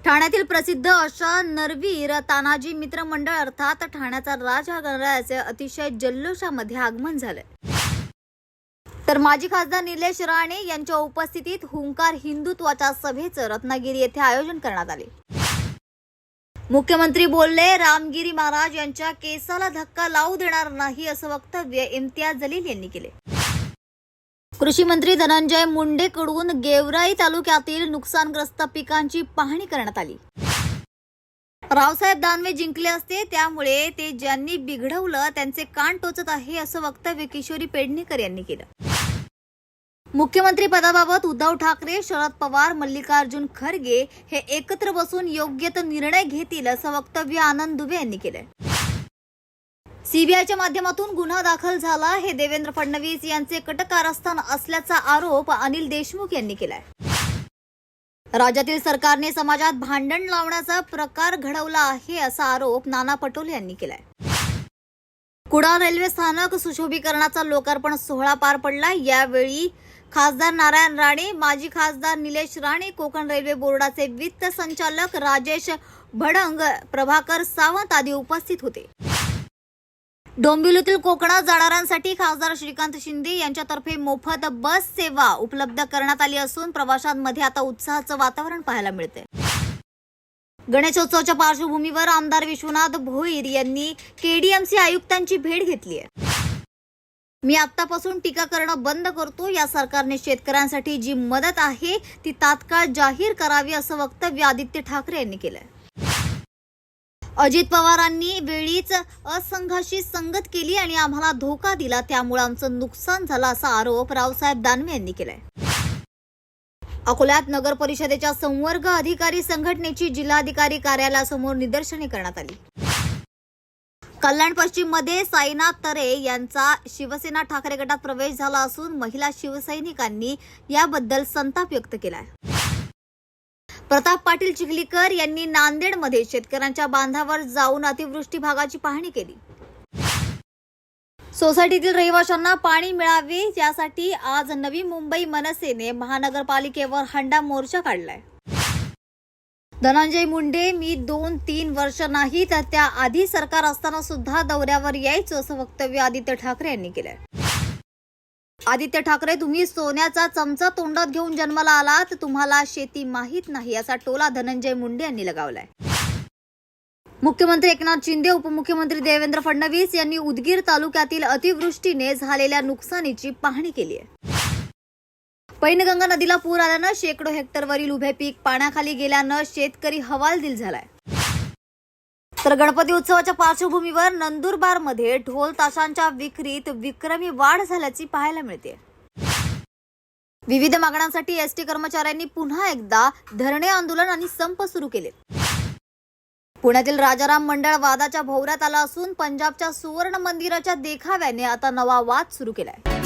ठाण्यातील प्रसिद्ध अशा नरवीर तानाजी मित्र मंडळ अर्थात ठाण्याचा राजा गणरायाचे अतिशय जल्लोषामध्ये आगमन झाले। तर माजी खासदार निलेश राणे यांच्या उपस्थितीत हुंकार हिंदुत्वाच्या सभेचं रत्नागिरी येथे आयोजन करण्यात आले। मुख्यमंत्री बोलले, रामगिरी महाराज यांच्या केसाला धक्का लावू देणार नाही असं वक्तव्य इम्तियाज जलील यांनी केले। कृषी मंत्री धनंजय मुंडेकडून गेवराई तालुक्यातील नुकसानग्रस्त पिकांची पाहणी करण्यात आली। रावसाहेब दानवे जिंकले असते, त्यामुळे ते ज्यांनी बिघडवलं त्यांचे कान टोचत आहे असं वक्तव्य किशोरी पेडणेकर यांनी केलं। मुख्यमंत्री पदाबाबत उद्धव ठाकरे, शरद पवार, मल्लिकार्जुन खरगे हे एकत्र बसून योग्य तो निर्णय घेतील असं वक्तव्य आनंद दुबे यांनी केलंय। सीबीआयच्या माध्यमातून गुन्हा दाखल झाला हे देवेंद्र फडणवीस यांचे कटकारस्थान असल्याचा आरोप अनिल देशमुख यांनी केलाय। राज्यातील सरकारने समाजात भांडण लावण्याचा प्रकार घडवला आहे असा आरोप नाना पटोले यांनी केलाय। कुडाळ रेल्वे स्थानक सुशोभीकरणाचा लोकार्पण सोहळा पार पडला। यावेळी खासदार नारायण राणे, माजी खासदार निलेश राणे, कोकण रेल्वे बोर्डाचे वित्त संचालक राजेश भडंग, प्रभाकर सावंत आदी उपस्थित होते। डोंबिवलीतील कोकणात जाणाऱ्यांसाठी खासदार श्रीकांत शिंदे यांच्यातर्फे मोफत बस सेवा उपलब्ध करण्यात आली असून प्रवाशांमध्ये आता उत्साहाचं वातावरण पाहायला मिळते। गणेशोत्सवाच्या पार्श्वभूमीवर आमदार विश्वनाथ भोईर यांनी केडीएमसी आयुक्तांची भेट घेतली आहे। मी आतापासून टीका करणं बंद करतो। या सरकारने शेतकऱ्यांसाठी जी मदत आहे ती तात्काळ जाहीर करावी असं वक्तव्य आदित्य ठाकरे यांनी केलंय। अजित पवारांनी वेळीच असंघाशी संगत केली आणि आम्हाला धोका दिला, त्यामुळे आमचं नुकसान झालं असा आरोप रावसाहेब दानवे यांनी केलाय। अकोल्यात नगर परिषदेच्या संवर्ग अधिकारी संघटनेची जिल्हाधिकारी कार्यालयासमोर निदर्शने करण्यात आली। कल्याण पश्चिम मध्ये साईनाथ तरे यांचा शिवसेना ठाकरे गटात प्रवेश झाला असून महिला शिवसैनिकांनी याबद्दल संताप व्यक्त केलाय। प्रताप पाटील चिखलीकर यांनी नांदेडमध्ये शेतकऱ्यांच्या बांधावर जाऊन अतिवृष्टी भागाची पाहणी केली। सोसायटीतील रहिवाशांना पाणी मिळावे यासाठी आज नवी मुंबई मनसेने महानगरपालिकेवर हंडा मोर्चा काढलाय। धनंजय मुंडे, मी 2-3 वर्ष नाही तर त्या आधी सरकार असताना सुद्धा दौऱ्यावर यायचं असं वक्तव्य आदित्य ठाकरे यांनी केलंय। आदित्य ठाकरे, तुम्ही सोन्याचा चमचा तोंडात घेऊन जन्माला आलात, तुम्हाला शेती माहीत नाही असा टोला धनंजय मुंडे यांनी लगावलाय। मुख्यमंत्री एकनाथ शिंदे, उपमुख्यमंत्री देवेंद्र फडणवीस यांनी उदगीर तालुक्यातील अतिवृष्टीने झालेल्या नुकसानीची पाहणी केली आहे। पैनगंगा नदीला पूर आल्यानं शेकडो हेक्टरवरील उभे पीक पाण्याखाली गेल्यानं शेतकरी हवालदिल झालाय। तर गणपती उत्सवाच्या पार्श्वभूमीवर नंदुरबारमध्ये ढोल ताशांच्या विक्रीत विक्रमी वाढ झाल्याची पाहायला मिळते। विविध मागण्यांसाठी एसटी कर्मचाऱ्यांनी पुन्हा एकदा धरणे आंदोलन आणि संप सुरू केले। पुण्यातील राजाराम मंडळ वादाच्या भोवऱ्यात आला असून पंजाबच्या सुवर्ण मंदिराच्या देखाव्याने आता नवा वाद सुरू केलाय।